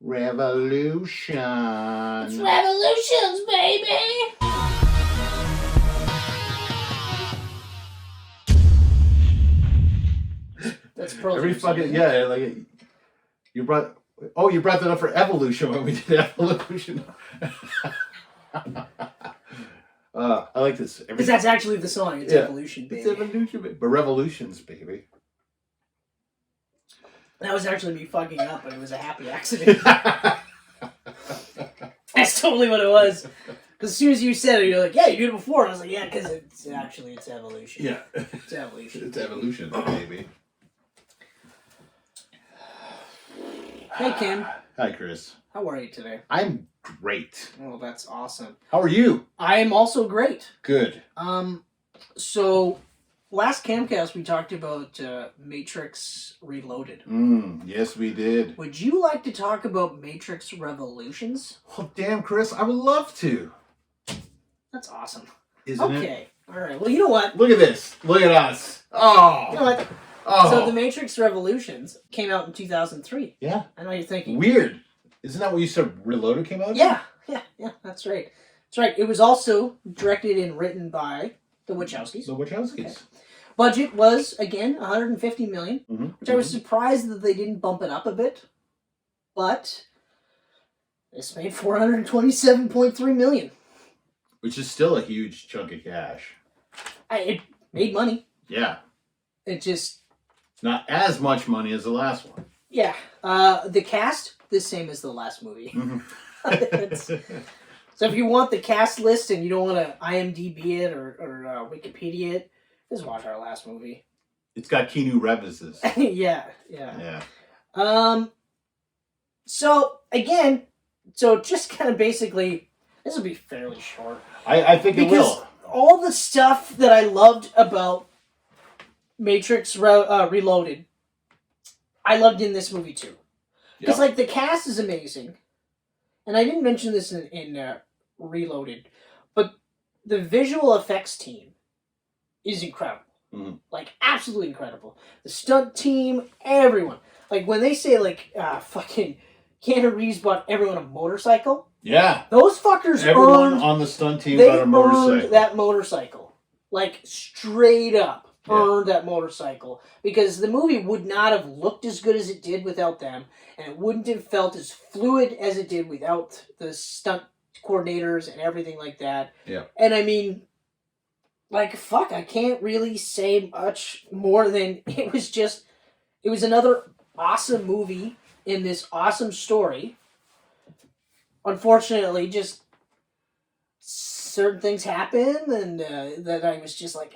Revolution. It's revolutions, baby! That's Pearl Every Jam fucking, song. yeah, like, you brought that up for Evolution when we did Evolution. I like this. Because that's actually the song. It's Evolution, baby. It's Evolution, baby. But Revolutions, baby. That was actually me fucking up, but it was a happy accident. That's totally what it was. Because as soon as you said it, you're like, yeah, you did it before. And I was like, yeah, because it's Evolution. Yeah. It's Evolution. It's Evolution, baby. Hey, Kim. Hi, Chris. How are you today? I'm great. Oh, that's awesome. How are you? I am also great. Good. So, last Camcast we talked about Matrix Reloaded. Yes, we did. Would you like to talk about Matrix Revolutions? Well, damn, Chris, I would love to. That's awesome. Isn't it? Okay. All right. Well, you know what? Look at this. Look at us. Oh. You know what? Oh. So, The Matrix Revolutions came out in 2003. Yeah. I know you're thinking. Weird. Isn't that what you said Reloaded came out? Yeah. That's right. That's right. It was also directed and written by the Wachowskis. The Wachowskis. Okay. Budget was, again, $150 million, which I was surprised that they didn't bump it up a bit. But this made $427.3 million. Which is still a huge chunk of cash. It made money. Yeah. It just... Not as much money as the last one. Yeah. The cast, the same as the last movie. So if you want the cast list and you don't want to IMDb it or Wikipedia it, just watch our last movie. It's got Keanu Reeves'. Yeah. So, again, just kind of basically, this will be fairly short. I think it will. Because all the stuff that I loved about Matrix Reloaded, I loved in this movie too. Because, like, the cast is amazing. And I didn't mention this in Reloaded, but the visual effects team is incredible. Like, absolutely incredible. The stunt team, everyone. Like, when they say, like, fucking Keanu Reeves bought everyone a motorcycle. Yeah. Those fuckers Everyone on the stunt team got a motorcycle. They earned that motorcycle. Like, straight up earned that motorcycle. Because the movie would not have looked as good as it did without them. And it wouldn't have felt as fluid as it did without the stunt coordinators and everything like that. Yeah. And I mean, like, fuck, I can't really say much more than it was another awesome movie in this awesome story. Unfortunately, just certain things happened and that I was just like,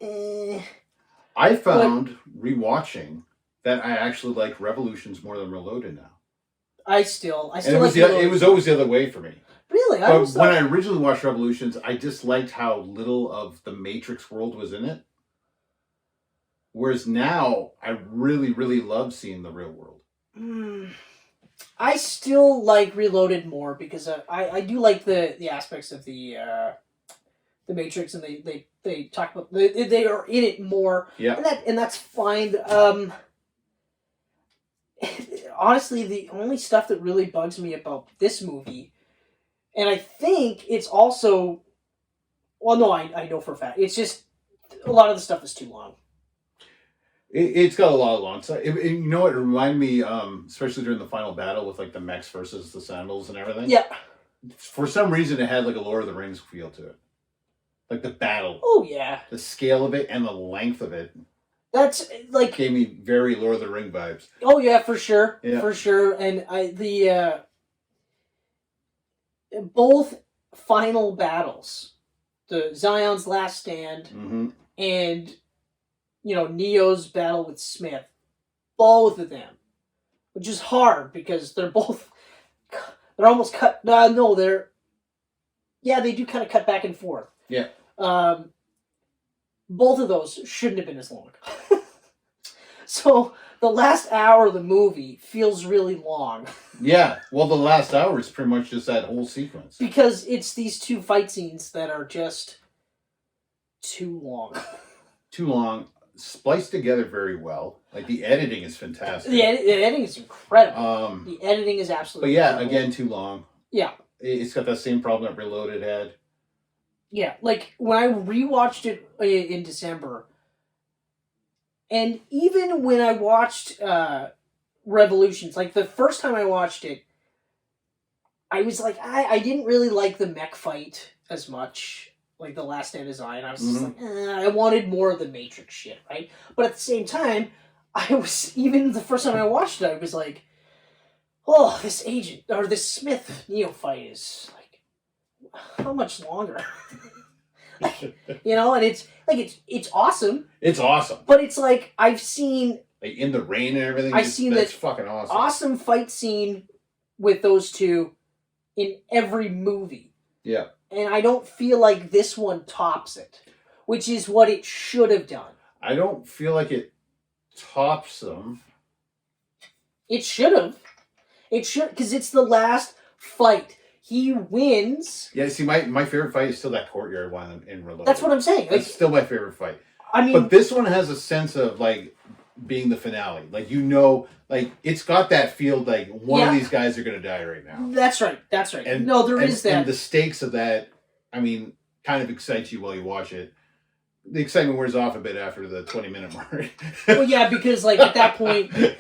I found, rewatching, that I actually like Revolutions more than Reloaded now. I still and it was always the other way for me. Really? But when I originally watched Revolutions, I just liked how little of the Matrix world was in it. Whereas now, I really, really love seeing the real world. I still like Reloaded more because I do like the aspects of the Matrix, and they talk about they are in it more. Yeah, and that's fine. Honestly, the only stuff that really bugs me about this movie, and I think it's also, well, no, I know for a fact, it's just a lot of the stuff is too long. It's got a lot of long stuff. You know what? It reminded me, especially during the final battle with like the mechs versus the sandals and everything. Yeah. For some reason, it had like a Lord of the Rings feel to it. Like the battle. Oh yeah. The scale of it and the length of it. That's like gave me very Lord of the Ring vibes. Oh yeah, for sure, yeah. For sure. And both final battles, the Zion's Last Stand, and Neo's battle with Smith, both of them, which is hard because they're almost cut. They do kind of cut back and forth. Yeah. Both of those shouldn't have been as long. So the last hour of the movie feels really long. Yeah, well, the last hour is pretty much just that whole sequence. Because it's these two fight scenes that are just too long. Too long. spliced together very well. Like the editing is fantastic. The editing is incredible. The editing is but absolutely yeah, incredible. again, too long. Yeah. It's got that same problem that Reloaded had. Yeah, like when I rewatched it in December, and even when I watched Revolutions, like the first time I watched it, I was like, I didn't really like the mech fight as much, like the Last Stand Design. I was just like, I wanted more of the Matrix shit, right? But at the same time, I was, even the first time I watched it, I was like, oh, this agent, or this Smith Neo fight is like, how much longer? You know, and it's like it's awesome. It's awesome. But it's like I've seen like in the rain and everything. I've seen that's that fucking awesome. Awesome fight scene with those two in every movie. Yeah. And I don't feel like this one tops it, which is what it should have done. I don't feel like it tops them. It should have. It should, because it's the last fight. He wins. Yeah, see, my favorite fight is still that courtyard one in Reloaded. That's what I'm saying. That's still my favorite fight. I mean, but this one has a sense of like being the finale. Like, you know, like it's got that feel like one of these guys are going to die right now. That's right. That's right. And, no, there is that. And the stakes of that, I mean, kind of excites you while you watch it. The excitement wears off a bit after the 20-minute mark. Well, yeah, because like at that point, like,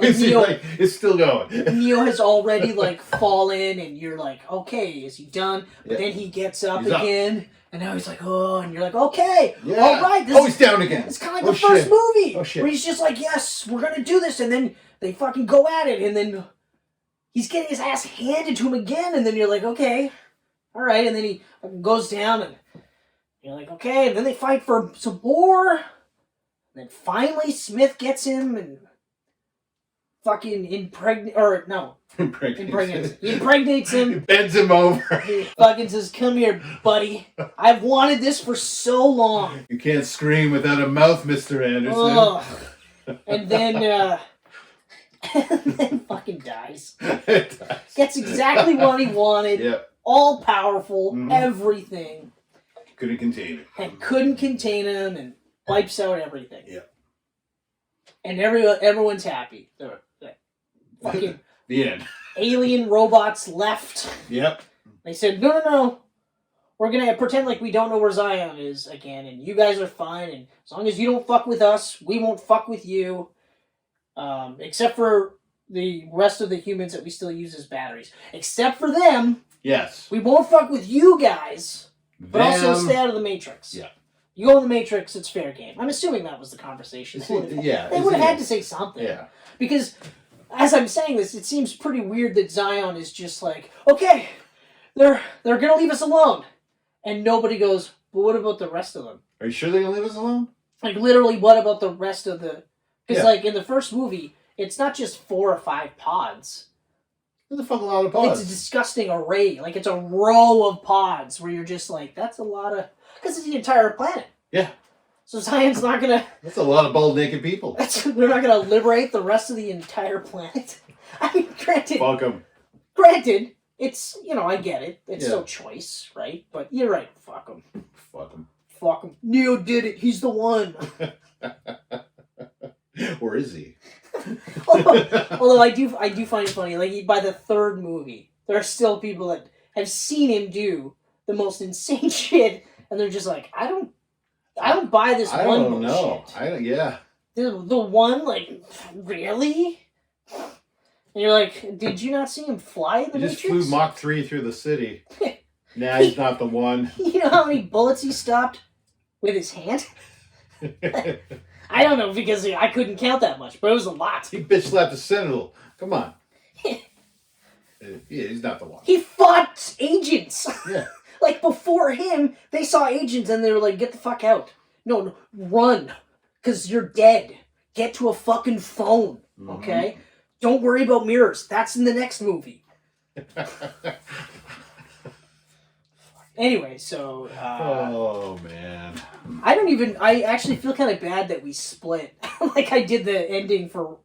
it's still going. Neo has already like fallen, and you're like, okay, is he done? But then he gets up again, and now he's like, oh, and you're like, okay, all right. He's down again. It's kind of like the first movie, where he's just like, yes, we're gonna do this, and then they fucking go at it, and then he's getting his ass handed to him again, and then you're like, okay, all right, and then he goes down and. You're like, okay, and then they fight for some more. And then finally Smith gets him and fucking impregnates him. He bends him over. He fucking says, come here, buddy. I've wanted this for so long. You can't scream without a mouth, Mr. Anderson. Ugh. And then fucking dies. Gets exactly what he wanted. Yep. All powerful, everything. Couldn't contain it. And couldn't contain him and wipes out everything. Yeah. And everyone's happy. The fucking the end. Alien robots left. Yep. They said, no. We're going to pretend like we don't know where Zion is again, and you guys are fine, and as long as you don't fuck with us, we won't fuck with you. Except for the rest of the humans that we still use as batteries. Except for them. Yes. We won't fuck with you guys. But also stay out of the Matrix. Yeah. You go in the Matrix, it's fair game. I'm assuming that was the conversation. They would have had to say something. Yeah. Because, as I'm saying this, it seems pretty weird that Zion is just like, okay, they're going to leave us alone. And nobody goes, but what about the rest of them? Are you sure they're going to leave us alone? Like, literally, what about the rest of the... Because, like, in the first movie, it's not just 4 or 5 pods. There's a fucking lot of pods. It's a disgusting array. Like, it's a row of pods where you're just like, that's a lot of... Because it's the entire planet. Yeah. So Zion's not going to... That's a lot of bald, naked people. They're not going to liberate the rest of the entire planet. I mean, granted... Fuck them. Granted, it's... You know, I get it. It's no choice, right? But you're right. Fuck them. Fuck them. Fuck him. Neo did it. He's the one. Or is he? Although I do find it funny, like by the third movie, there are still people that have seen him do the most insane shit, and they're just like, I don't buy this I one don't know. Yeah. The one, like, really? And you're like, did you not see him fly in the Matrix? He just flew Mach 3 through the city. Nah, he's not the one. You know how many bullets he stopped with his hand? I don't know, because I couldn't count that much, but it was a lot. He bitch slapped a Sentinel. Come on. Yeah, he's not the one. He fought agents. Yeah. Like, before him, they saw agents and they were like, get the fuck out. No, run. Because you're dead. Get to a fucking phone, okay? Don't worry about mirrors. That's in the next movie. Anyway, so... oh, man. I actually feel kind of bad that we split. Like I did the ending for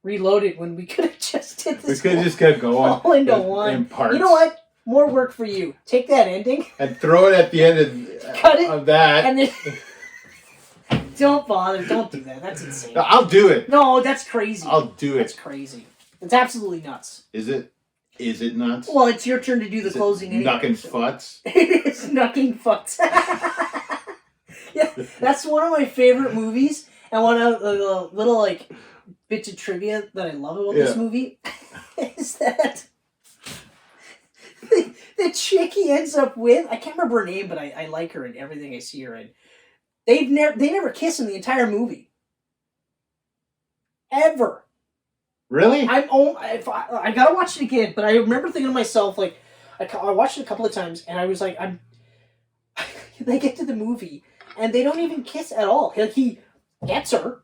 Reloaded when we could have just did this. We could have just kept going. All into one. In parts. You know what? More work for you. Take that ending. And throw it at the end Cut it. of that. And then... Don't bother. Don't do that. That's insane. I'll do it. No, that's crazy. I'll do it. That's crazy. It's absolutely nuts. Is it? Is it nuts? Well, it's your turn to do the closing anyway. Knocking futs? It's Knocking Futs. Yeah, that's one of my favorite movies, and one of the little like bits of trivia that I love about this movie is that the chick he ends up with, I can't remember her name, but I like her in everything I see her in. They never kiss in the entire movie. Ever. Really? I gotta watch it again, but I remember thinking to myself, like, I watched it a couple of times, and I was like, they get to the movie, and they don't even kiss at all. He gets her,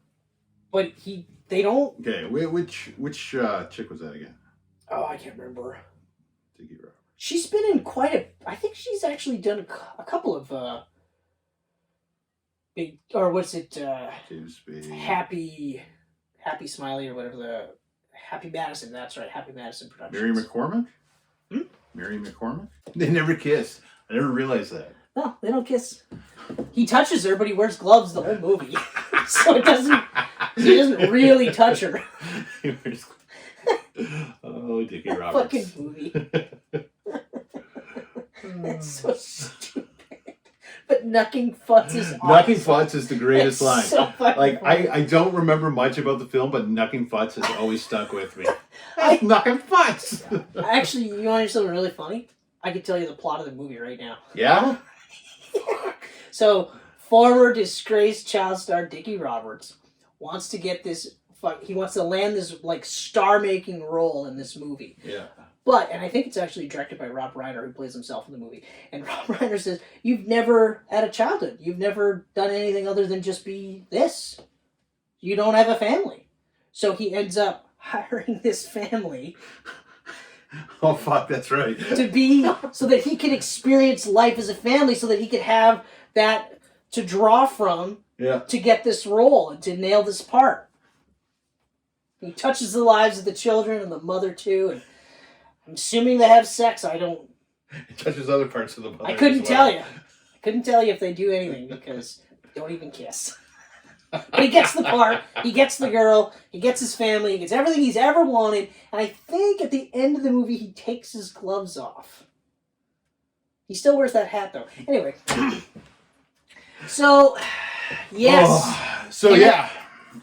but they don't. Okay, which chick was that again? Oh, I can't remember. Dickie Roberts. She's been in I think she's actually done a couple of big, or what's it? Happy Smiley or whatever Happy Madison. That's right, Happy Madison Productions. Mary McCormick. Mary McCormick. They never kiss. I never realized that. No, they don't kiss. He touches her, but he wears gloves the whole movie, so he doesn't really touch her. Oh, Dickie Roberts. Fucking movie. It's so stupid. But Knocking Futs is awesome. Knocking Futs is the greatest line. So like, I don't remember much about the film, but Knocking Futs has always stuck with me. Knocking Futs! Actually, you want to hear something really funny? I could tell you the plot of the movie right now. Yeah? So, former disgraced child star Dickie Roberts wants to get this... He wants to land this, like, star-making role in this movie. Yeah. But, and I think it's actually directed by Rob Reiner, who plays himself in the movie. And Rob Reiner says, you've never had a childhood. You've never done anything other than just be this. You don't have a family. So he ends up hiring this family. Oh, fuck, that's right. To be, so that he can experience life as a family, so that he could have that to draw from to get this role and to nail this part. He touches the lives of the children and the mother, too, and I'm assuming they have sex. I don't... It touches other parts of the body. I couldn't tell you. I couldn't tell you if they do anything because they don't even kiss. But he gets the part. He gets the girl. He gets his family. He gets everything he's ever wanted. And I think at the end of the movie, he takes his gloves off. He still wears that hat, though. Anyway. So, yes. Oh, so, yeah.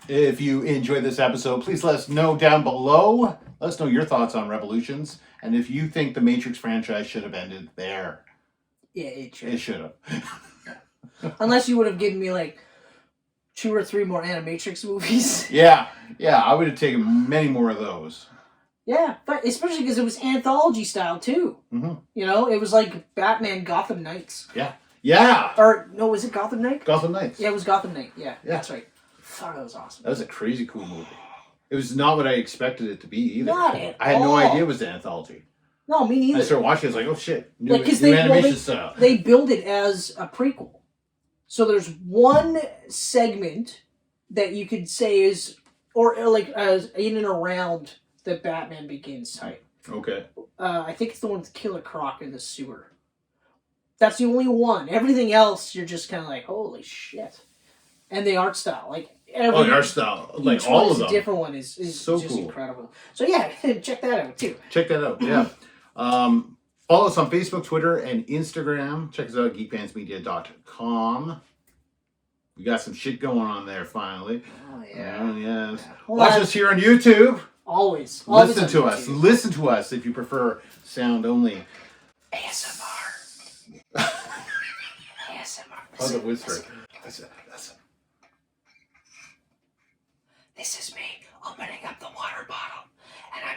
If you enjoyed this episode, please let us know down below. Let us know your thoughts on Revolutions. And if you think the Matrix franchise should have ended there. Yeah, it should. It should have. Unless you would have given me, like, 2 or 3 more Animatrix movies. Yeah, I would have taken many more of those. Yeah, but especially because it was anthology style, too. Mm-hmm. You know, it was like Batman Gotham Knights. Yeah. Or, no, was it Gotham Knight? Gotham Knights. Yeah, it was Gotham Knight. Yeah, that's right. Fuck, that was awesome. That was a crazy cool movie. It was not what I expected it to be either. Not at I had no all. idea it was an anthology. No, me neither. I started watching it, I was like, oh shit, new they, animation style. They build it as a prequel. So there's one segment that you could say is, or like as in and around the Batman Begins type. Okay. I think it's the one with Killer Croc in the sewer. That's the only one. Everything else, you're just kind of like, holy shit. And the art style, like the art style, like each all one of them. A different one is so just cool. incredible. So yeah, check that out too. Check that out. Yeah. Follow us on Facebook, Twitter, and Instagram. Check us out at geekpantsmedia.com. We got some shit going on there finally. Oh yeah. Oh yes. Well, watch us here on YouTube. Always Listen to on us. YouTube. Listen to us if you prefer sound only. ASMR. Oh, the whisper. Listen. This is me opening up the water bottle, and I'm